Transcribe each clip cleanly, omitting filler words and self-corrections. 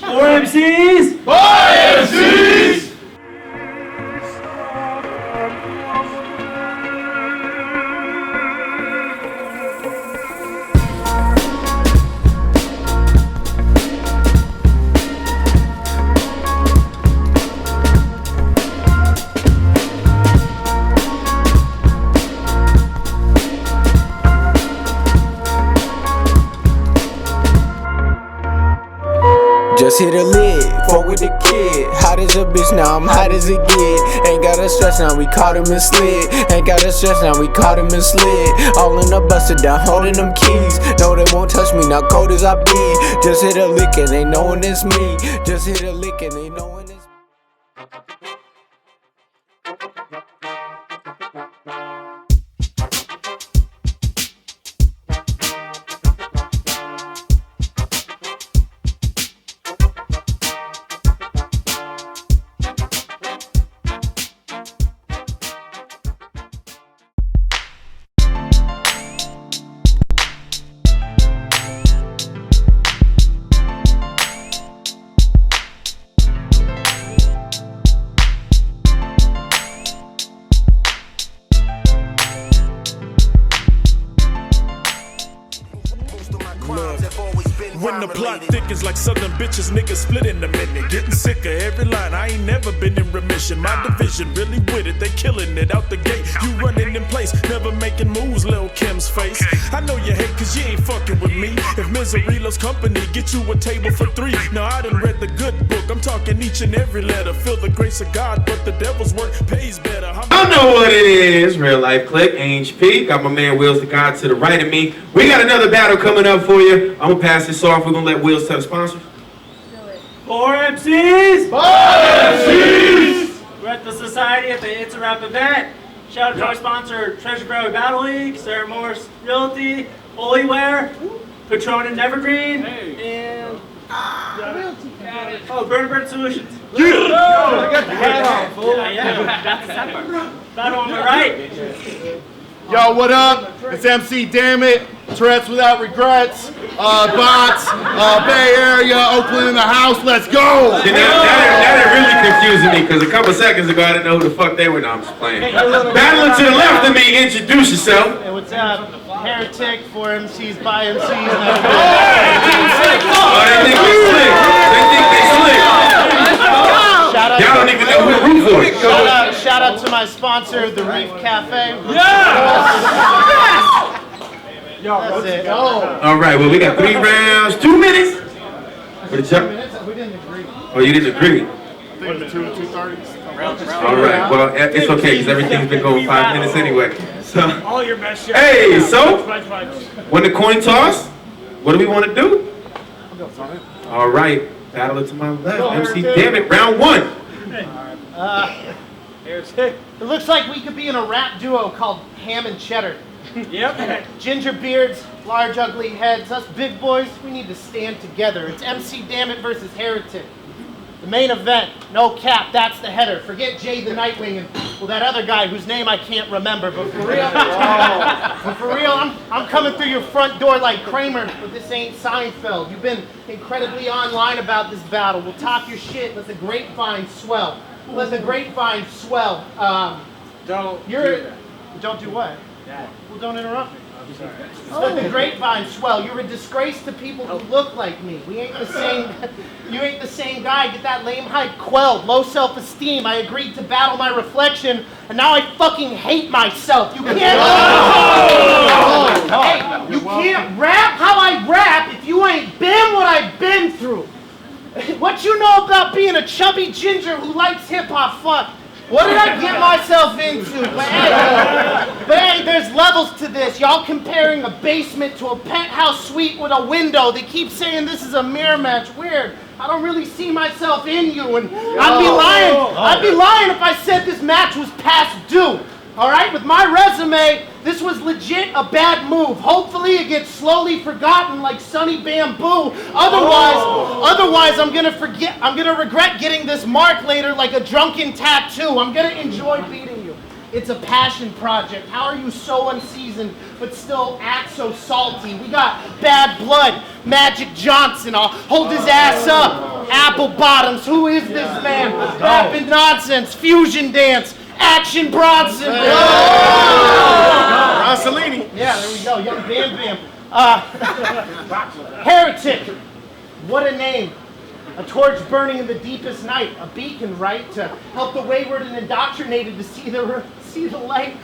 For MCs! By MCs! Just hit a lid, fuck with the kid. Hot as a bitch, now I'm hot as it get. Ain't gotta stress now, we caught him and slid. Ain't gotta stress now, we caught him and slid. All in the buster down, holding them keys. No, they won't touch me, now cold as I be. Just hit a lick and they knowin' it's me. Just hit a lick and they knowin' it's me. When the plot thickens like southern bitches, niggas split in a minute. Getting sick of every line, I ain't never been in remission. My division really with it, they killing it out the gate. You running in place, never making moves, Lil' Kim's face. I know you hate cause you ain't fucking with me. If misery loves company, get you a table for three. Now I done read the good book, I'm talking each and every letter. Feel the grace of God, but the devil's work pays better. I know what it is. Real Life Click, HP. Got my man Wills the God to the right of me. We got another battle coming up for you. I'm gonna pass this off. We're gonna let Wills tell the sponsor. For MCs! By MCs! We're at the Society at the It's a Rap event. Shout out to our sponsor, Treasure Grove Battle League, Sarah Morse Realty, Hollyware, Patron and Evergreen, and Burn Solutions. I got the hat on, fool. Yeah, that's the sad part. Battle on the right. Yo, what up? It's MC Damnit, Tourette's Without Regrets, Bots, Bay Area, Oakland in the house, let's go! See, that really confusing me because a couple seconds ago I didn't know who the fuck they were. No, I'm just playing. Battling to the left of me, introduce yourself. Hey, what's up? Heretic for MCs By MCs. Oh, they think they slick. They think they slick. Y'all don't even know who to root for. Shout out to my sponsor, the Reef Cafe. That's it. All right, well, we got 3 rounds, 2 minutes. What did you? We didn't agree. Oh, you didn't agree? What is it, 2:30? All right, well, it's okay because everything's been going 5 minutes anyway. So, All your best shit. hey, so when the coin toss, what do we want to do? All right, battle to my left. MC Damnit, round 1. It looks like we could be in a rap duo called Ham and Cheddar. Yep. Ginger beards, large ugly heads. Us big boys, we need to stand together. It's MC Damnit versus Heretic. The main event, no cap, that's the header. Forget Jay the Nightwing and well, that other guy whose name I can't remember. But for real, I'm coming through your front door like Kramer, but this ain't Seinfeld. You've been incredibly online about this battle. We'll talk your shit. Let the grapevine swell. Let the grapevine swell. Don't Don't do what? Well, don't interrupt me. Let the grapevine swell. You're a disgrace to people who look like me. We ain't the same. You ain't the same guy. Get that lame hype quelled. Low self-esteem. I agreed to battle my reflection, and now I fucking hate myself. You can't. Hey, you can't rap how I rap if you ain't been what I've been through. What you know about being a chubby ginger who likes hip-hop? Fuck. What did I get myself into? But hey, there's levels to this. Y'all comparing a basement to a penthouse suite with a window. They keep saying this is a mirror match. Weird. I don't really see myself in you, and I'd be lying. I'd be lying if I said this match was past due. All right, with my resume, this was legit a bad move. Hopefully it gets slowly forgotten like Sunny Bamboo. Otherwise I'm gonna regret getting this mark later like a drunken tattoo. I'm gonna enjoy beating you. It's a passion project. How are you so unseasoned but still act so salty? We got Bad Blood, Magic Johnson. I'll hold his ass up. apple bottoms. Who is this man? Rapping nonsense, fusion dance, Action Bronson. Rossellini. Yeah, there we go. Young Bam Bam. Heretic. What a name. A torch burning in the deepest night. A beacon, right? To help the wayward and indoctrinated to see the light.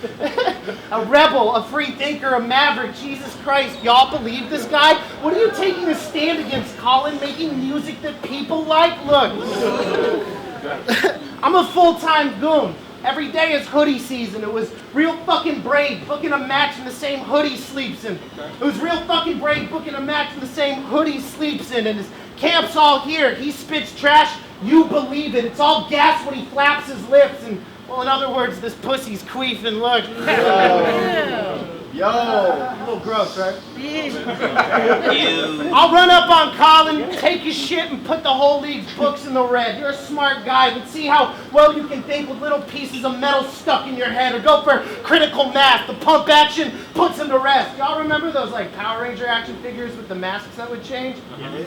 A rebel, a free thinker, a maverick. Jesus Christ, y'all believe this guy? What are you taking a stand against, Colin? Making music that people like? Look. I'm a full-time goon. Every day is hoodie season. It was real fucking brave booking a match in the same hoodie sleeps in. It was real fucking brave booking a match in the same hoodie sleeps in. And his camp's all here. He spits trash. You believe it. It's all gas when he flaps his lips. And, well, in other words, this pussy's queefing. Look. Yo. A little gross, right? I'll run up on Colin, take his shit, and put the whole league's books in the red. You're a smart guy. Let's see how well you can think with little pieces of metal stuck in your head. Or go for critical mass. The pump action puts him to rest. Y'all remember those like Power Ranger action figures with the masks that would change?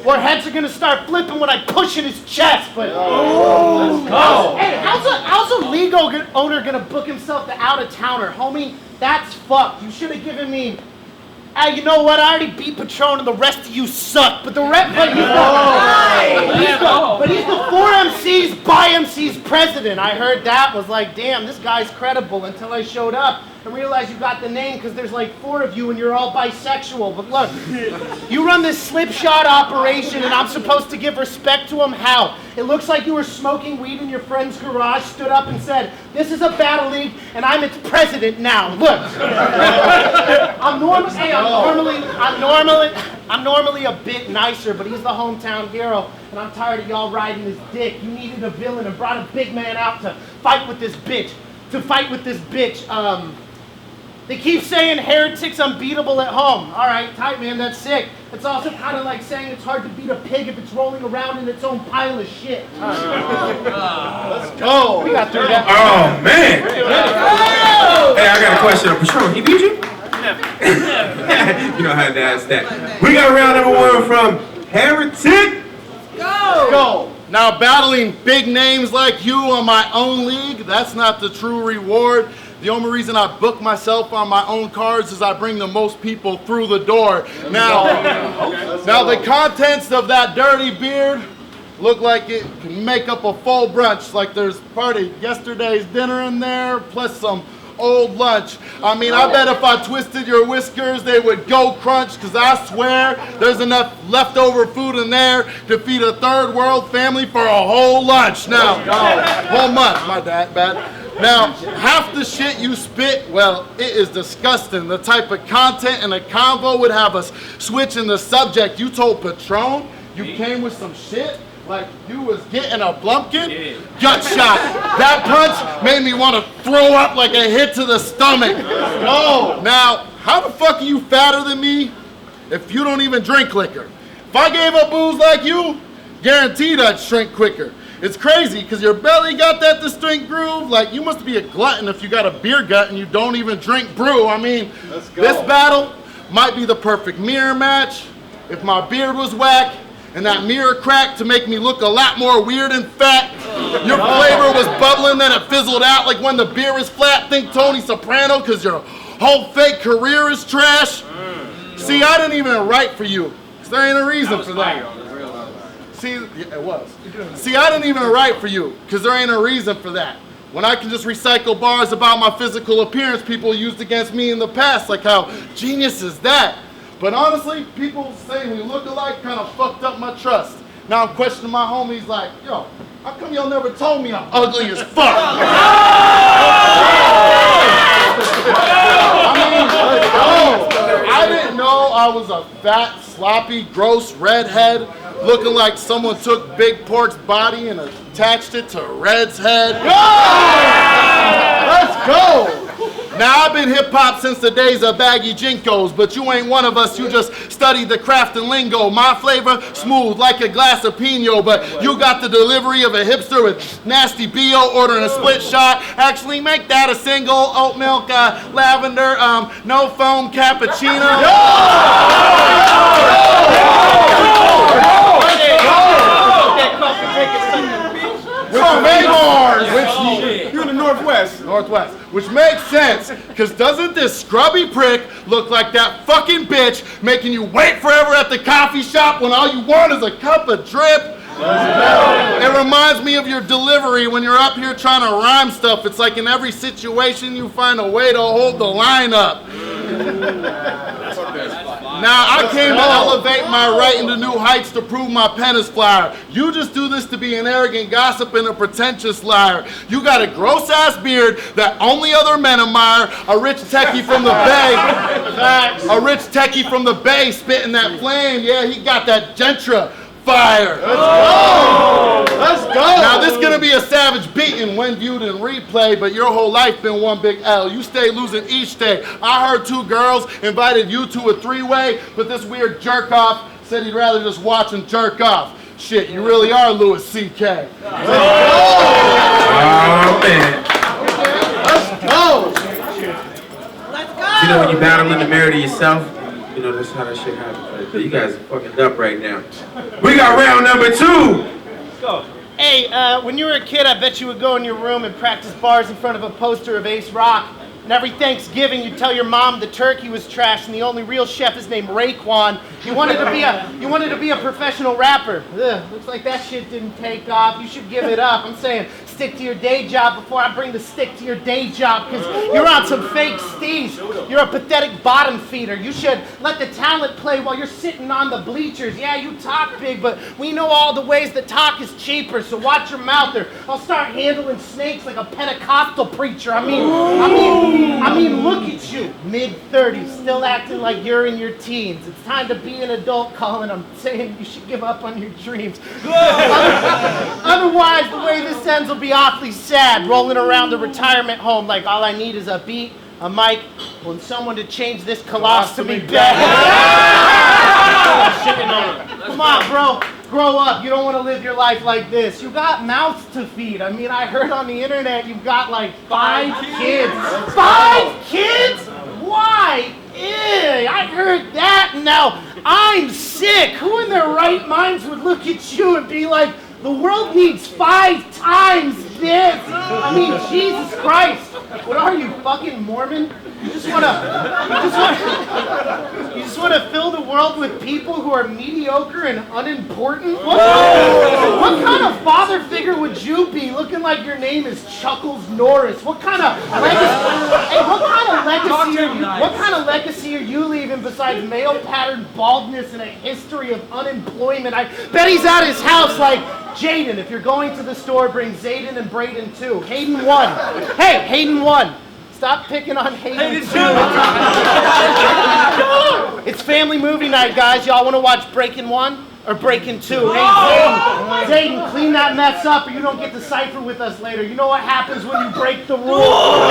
Or heads are gonna start flipping when I push in his chest. But let's go. Hey, how's a league owner gonna book himself the out-of-towner, homie? That's fucked. You should have given me. You know what? I already beat Patron and the rest of you suck. But he's the 4 MCs by MCs president. I heard that, was like, damn, this guy's credible, until I showed up and realized you got the name because there's like 4 of you and you're all bisexual. But look, you run this slipshod operation and I'm supposed to give respect to him. How? It looks like you were smoking weed in your friend's garage, stood up and said, this is a battle league and I'm its president now. Look, I'm normally a bit nicer, but he's the hometown hero and I'm tired of y'all riding his dick. You needed a villain and brought a big man out to fight with this bitch. They keep saying Heretic's unbeatable at home. All right, tight, man, that's sick. It's also kind of like saying it's hard to beat a pig if it's rolling around in its own pile of shit. Let's go. We got through that. Oh, man. Hey, I got a question. Patron, he beat you? You know how to ask that. We got round number 1 from Heretic. Go. Now, battling big names like you on my own league, that's not the true reward. The only reason I book myself on my own cards is I bring the most people through the door. Now the contents of that dirty beard look like it can make up a full brunch. Like there's part of yesterday's dinner in there, plus some old lunch. I mean, I bet if I twisted your whiskers, they would go crunch, because I swear there's enough leftover food in there to feed a third world family for a whole lunch. Now, whole month, my bad. Now, half the shit you spit, well, it is disgusting. The type of content and a convo would have us switching the subject. You told Patron you came with some shit like you was getting a blumpkin? Gut shot. That punch made me want to throw up like a hit to the stomach. Oh, now, how the fuck are you fatter than me if you don't even drink liquor? If I gave up booze like you, guaranteed I'd shrink quicker. It's crazy, because your belly got that distinct groove. Like, you must be a glutton if you got a beer gut and you don't even drink brew. I mean, this battle might be the perfect mirror match if my beard was whack and that mirror cracked to make me look a lot more weird and fat. Your flavor was bubbling, then it fizzled out like when the beer is flat. Think Tony Soprano, because your whole fake career is trash. See, I didn't even write for you, because there ain't a reason for that. See, yeah, it was. See, I didn't even write for you, because there ain't a reason for that. When I can just recycle bars about my physical appearance people used against me in the past, like how genius is that? But honestly, people saying we look alike kind of fucked up my trust. Now I'm questioning my homies like, yo, how come y'all never told me I'm ugly as fuck? I didn't know I was a fat, sloppy, gross redhead looking like someone took Big Pork's body and attached it to Red's head. Let's go! Now, I've been hip-hop since the days of baggy jinkos, but you ain't one of us. You just studied the craft and lingo. My flavor, smooth like a glass of Pinot, but you got the delivery of a hipster with nasty B.O. ordering a split shot. Actually, make that a single oat milk, lavender, no foam cappuccino. Northwest. Northwest. Which makes sense, because doesn't this scrubby prick look like that fucking bitch making you wait forever at the coffee shop when all you want is a cup of drip? It reminds me of your delivery when you're up here trying to rhyme stuff. It's like in every situation you find a way to hold the line up. Now, I came to elevate my writing to new heights to prove my pen is flyer. You just do this to be an arrogant gossip and a pretentious liar. You got a gross-ass beard that only other men admire, a rich techie from the Bay. A rich techie from the Bay spitting that flame. Yeah, he got that Gentra fire. Let's go! Let's go! Now, this is going to be a savage beating when viewed in replay, but your whole life been one big L. You stay losing each day. I heard 2 girls invited you to a 3-way, but this weird jerk-off said he'd rather just watch and jerk off. Shit, you really are Louis C.K. Let's go! Oh, man. Let's go! Let's go! You know when you battle in the mirror to yourself? You know, that's how that shit happens right there. You guys are fucking up right now. We got round number 2. Let's go. Hey, when you were a kid, I bet you would go in your room and practice bars in front of a poster of Ace Rock. And every Thanksgiving, you'd tell your mom the turkey was trash and the only real chef is named Raekwon. You wanted to be a professional rapper. Ugh, looks like that shit didn't take off. You should give it up. I'm saying stick to your day job before I bring the stick to your day job, because you're on some fake steez. You're a pathetic bottom feeder. You should let the talent play while you're sitting on the bleachers. Yeah, you talk big, but we know all the ways that talk is cheaper, so watch your mouth or I'll start handling snakes like a Pentecostal preacher. I mean, look at you, mid-30s, still acting like you're in your teens. It's time to be an adult, Colin. I'm saying you should give up on your dreams. Otherwise, the way this ends will be awfully sad, rolling around the retirement home like all I need is a beat, a mic, and someone to change this colostomy bag. Come on, bro. Grow up. You don't want to live your life like this. You got mouths to feed. I mean, I heard on the internet you've got like 5 kids. 5 kids? Why? Ew, I heard that. Now, I'm sick. Who in their right minds would look at you and be like, the world needs 5 times this? I mean, Jesus Christ. What are you, fucking Mormon? You just want to fill the world with people who are mediocre and unimportant? What kind of father figure would you be looking like your name is Chuckles Norris? What kind of legacy are you leaving besides male pattern baldness and a history of unemployment? I bet he's at his house like, Jaden, if you're going to the store, bring Zayden and Braden too. Hayden 1. Hey, Hayden 1. Stop picking on Hayden 2. It's family movie night, guys. Y'all want to watch Breaking 1 or Breaking 2? Hey, Zayden, clean that mess up or you don't get to cipher with us later. You know what happens when you break the rules?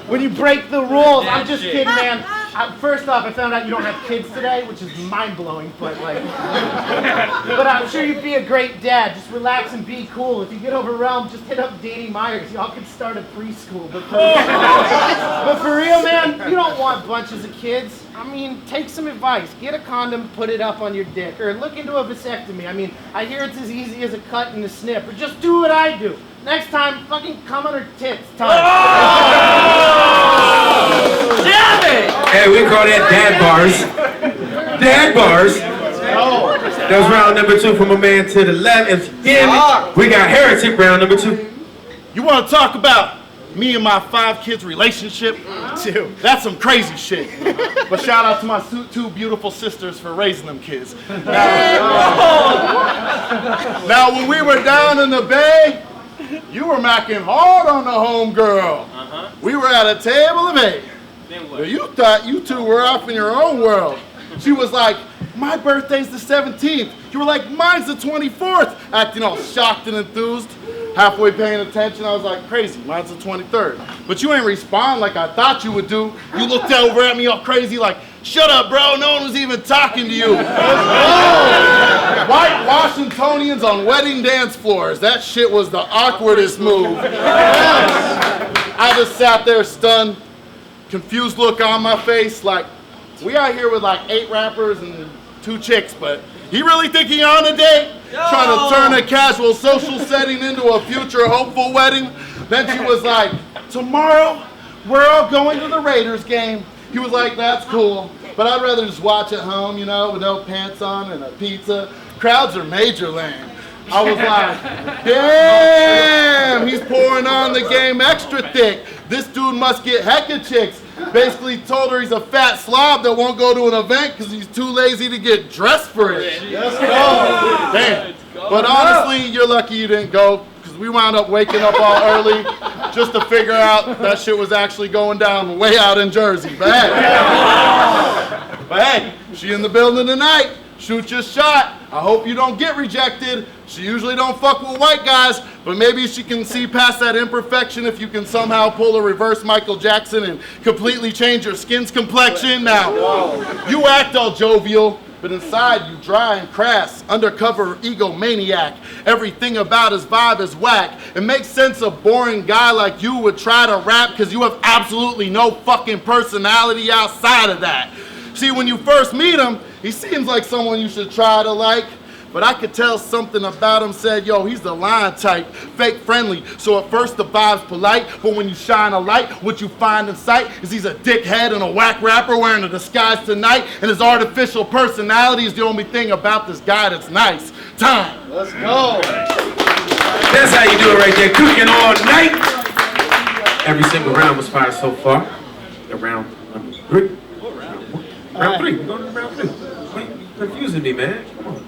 When you break the rules. I'm just kidding, man. First off, I found out you don't have kids today, which is mind-blowing, but I'm sure you'd be a great dad. Just relax and be cool. If you get overwhelmed, just hit up Danny Myers. Y'all could start a preschool. But for real, man, you don't want bunches of kids. I mean, take some advice. Get a condom, put it up on your dick, or look into a vasectomy. I mean, I hear it's as easy as a cut and a snip, or just do what I do. Next time, fucking come on her tits. Time. Damn it! Hey, we call that dad bars. Dad bars. That was round number 2 from a man to the left. MC Damnit. We got Heretic round number 2. You want to talk about me and my 5 kids' relationship? Dude, that's some crazy shit. But shout out to my 2 beautiful sisters for raising them kids. Now, when we were down in the Bay, you were macking hard on the homegirl. We were at a table of 8. You thought you 2 were off in your own world. She was like, my birthday's the 17th. You were like, mine's the 24th. Acting all shocked and enthused. Halfway paying attention, I was like, crazy, mine's the 23rd. But you ain't respond like I thought you would do. You looked over at me all crazy like, shut up, bro, no one was even talking to you. White Washingtonians on wedding dance floors. That shit was the awkwardest move. I just sat there stunned, confused look on my face like, we out here with like 8 rappers and 2 chicks, but you really think he on a date? trying to turn a casual social setting into a future hopeful wedding. Then she was like, tomorrow we're all going to the Raiders game. He was like, that's cool, but I'd rather just watch at home, you know, with no pants on and a pizza. Crowds are major lame. I was like, damn, he's pouring on the game extra thick. This dude must get hecka chicks. Basically told her he's a fat slob that won't go to an event because he's too lazy to get dressed for it. Let's go. Damn. But honestly, you're lucky you didn't go because we wound up waking up all early just to figure out that shit was actually going down way out in Jersey. But hey, she in the building tonight. Shoot your shot. I hope you don't get rejected. She usually don't fuck with white guys, but maybe she can see past that imperfection if you can somehow pull a reverse Michael Jackson and completely change your skin's complexion. Now, you act all jovial, but inside you dry and crass, undercover egomaniac. Everything about his vibe is whack. It makes sense a boring guy like you would try to rap because you have absolutely no fucking personality outside of that. See, when you first meet him, he seems like someone you should try to like, but I could tell something about him said, yo, he's the lion type, fake friendly. So at first the vibe's polite, but when you shine a light, what you find in sight is he's a dickhead and a whack rapper wearing a disguise tonight, and his artificial personality is the only thing about this guy that's nice. Time. Let's go. That's how you do it right there, cooking all night. Every single round was fire so far. Round number 3. Round 3. We're going to round 3. Wait, you're confusing me, man. Come on.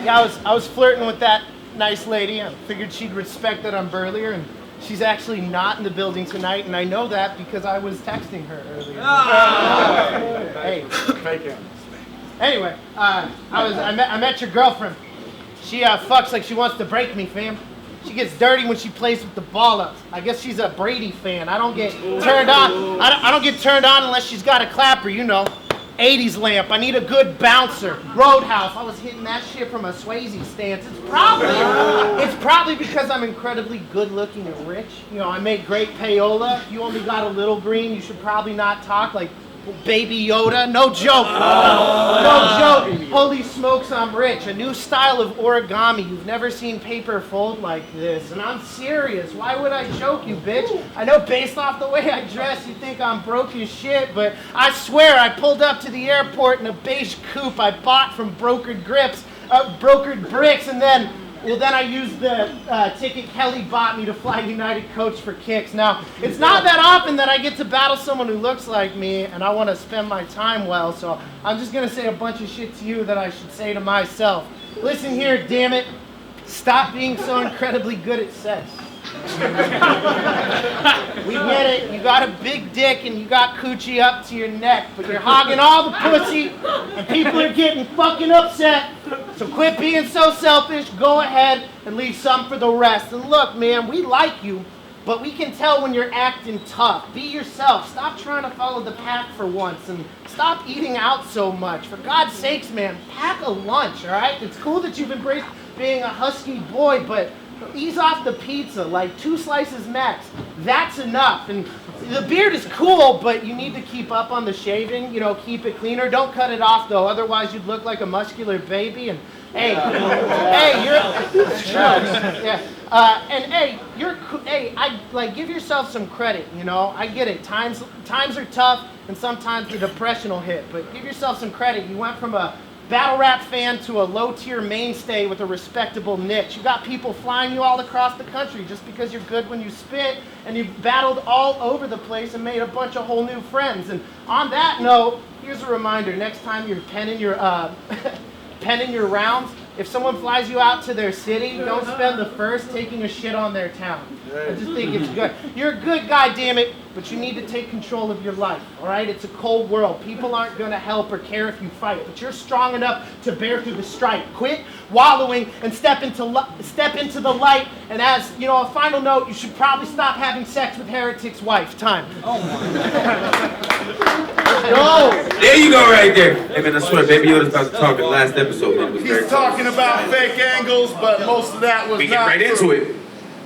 Yeah, I was flirting with that nice lady. I figured she'd respect that I'm burlier, and she's actually not in the building tonight, and I know that because I was texting her earlier. Hey, fake it. Anyway, I met your girlfriend. She fucks like she wants to break me, fam. She gets dirty when she plays with the ball up. I guess she's a Brady fan. I don't get turned on. I don't get turned on unless she's got a clapper, you know. 80s lamp. I need a good bouncer. Roadhouse. I was hitting that shit from a Swayze stance. It's probably because I'm incredibly good looking and rich. You know, I make great payola. You only got a little green. You should probably not talk like Baby Yoda. No joke. No joke. Holy smokes, I'm rich. A new style of origami. You've never seen paper fold like this. And I'm serious. Why would I choke you, bitch? I know based off the way I dress, you think I'm broke as shit, but I swear I pulled up to the airport in a beige coupe I bought from brokered bricks, and then I used the ticket Kelly bought me to fly United Coach for kicks. Now, it's not that often that I get to battle someone who looks like me, and I want to spend my time well, so I'm just going to say a bunch of shit to you that I should say to myself. Listen here, damn it. Stop being so incredibly good at sex. We get it. You got a big dick and you got coochie up to your neck, but you're hogging all the pussy, and people are getting fucking upset. So quit being so selfish. Go ahead and leave some for the rest. And look, man, we like you, but we can tell when you're acting tough. Be yourself. Stop trying to follow the pack for once, and stop eating out so much. For God's sakes, man, pack a lunch, all right? It's cool that you've embraced being a husky boy, but ease off the pizza, like 2 slices max. That's enough. And the beard is cool, but you need to keep up on the shaving. You know, keep it cleaner. Don't cut it off though, otherwise you'd look like a muscular baby. And hey, it's true. Yeah. Give yourself some credit. You know, I get it. Times are tough, and sometimes the depression will hit. But give yourself some credit. You went from a battle rap fan to a low-tier mainstay with a respectable niche. You got people flying you all across the country just because you're good when you spit, and you've battled all over the place and made a bunch of whole new friends. And on that note, here's a reminder: next time you're penning your rounds, if someone flies you out to their city, don't spend the first taking a shit on their town. I just think it's good. You're a good guy, damn it, but you need to take control of your life, all right? It's a cold world. People aren't going to help or care if you fight, but you're strong enough to bear through the strife. Quit wallowing and step into the light. And as, you know, a final note, you should probably stop having sex with Heretic's wife. Time. Oh, my. There you go right there. Hey, man, I swear, Baby Yoda's about to talk in the last episode, man. He's talking about fake angles, but most of that was we get right into it.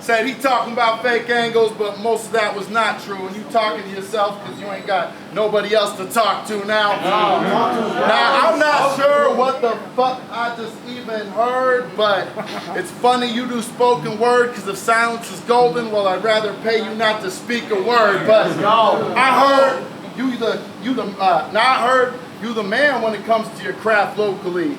said he talking about fake angles, but most of that was not true. And you talking to yourself because you ain't got nobody else to talk to now. Now, I'm not sure what the fuck I just even heard, but it's funny you do spoken word because if silence is golden, well, I'd rather pay you not to speak a word. But I heard you the man when it comes to your craft locally.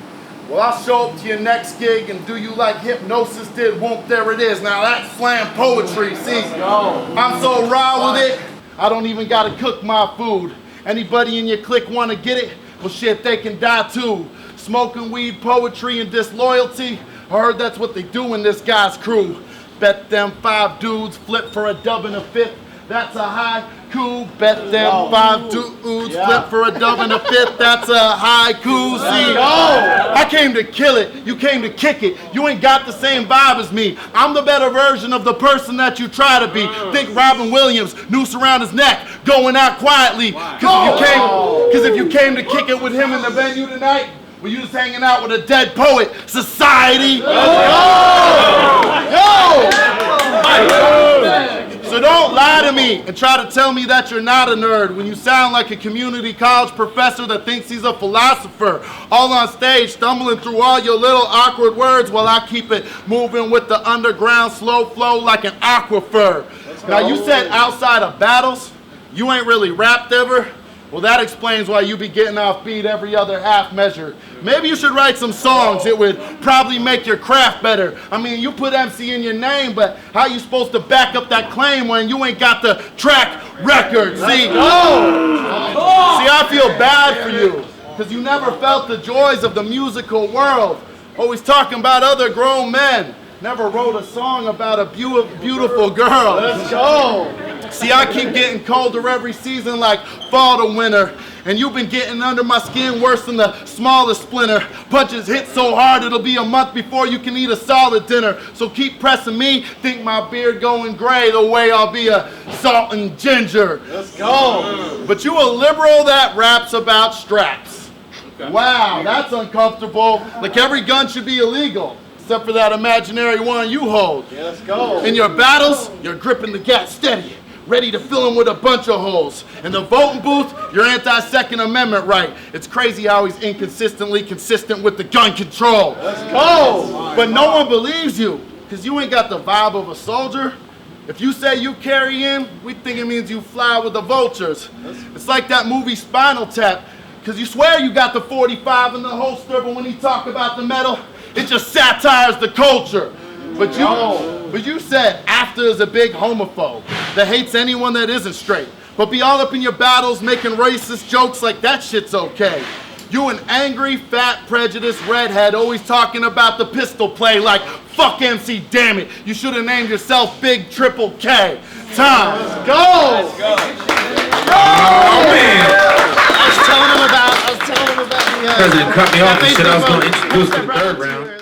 Well, I'll show up to your next gig and do you like Hypnosis did, whoop, there it is. Now that's slam poetry, see? I'm so raw with it, I don't even gotta cook my food. Anybody in your clique wanna get it? Well shit, they can die too. Smoking weed, poetry, and disloyalty, I heard that's what they do in this guy's crew. Bet them 5 dudes flip for a dub and a fifth. That's a haiku. Bet them 5 dudes flip for a dub and a fifth. That's a haiku. See, I came to kill it. You came to kick it. You ain't got the same vibe as me. I'm the better version of the person that you try to be. Think Robin Williams, noose around his neck, going out quietly. Because if you came to kick it with him in the venue tonight, well, you just hanging out with a dead poet. Society. So don't lie to me and try to tell me that you're not a nerd when you sound like a community college professor that thinks he's a philosopher. All on stage, stumbling through all your little awkward words while I keep it moving with the underground slow flow like an aquifer. Now you said outside of battles, you ain't really rapped ever. Well, that explains why you be getting off beat every other half measure. Maybe you should write some songs. It would probably make your craft better. I mean, you put MC in your name, but how you supposed to back up that claim when you ain't got the track record? See, I feel bad for you, because you never felt the joys of the musical world. Always talking about other grown men. Never wrote a song about a beautiful girl. Let's go. See, I keep getting colder every season like fall to winter. And you've been getting under my skin worse than the smallest splinter. Punches hit so hard it'll be a month before you can eat a solid dinner. So keep pressing me, think my beard going gray the way I'll be a salt and ginger. Let's go. But you a liberal that raps about straps. Okay. Wow, that's uncomfortable. Like every gun should be illegal. Except for that imaginary one you hold. Yeah, let's go. In your battles, you're gripping the gas steady, ready to fill them with a bunch of holes. In the voting booth, you're anti-Second Amendment right. It's crazy how he's inconsistently consistent with the gun control. Let's go. But no one believes you, because you ain't got the vibe of a soldier. If you say you carry in, we think it means you fly with the vultures. It's like that movie Spinal Tap, because you swear you got the 45 in the holster, but when he talk about the metal, it just satires the culture. But you said after is a big homophobe that hates anyone that isn't straight. But be all up in your battles making racist jokes like that shit's okay. You an angry, fat, prejudiced redhead always talking about the pistol play like fuck MC Damnit. You should have named yourself Big Triple K. Time. Let's go. Let's go. Oh man. I was telling him about the President cut me off and shit. I was going to introduce to the third round.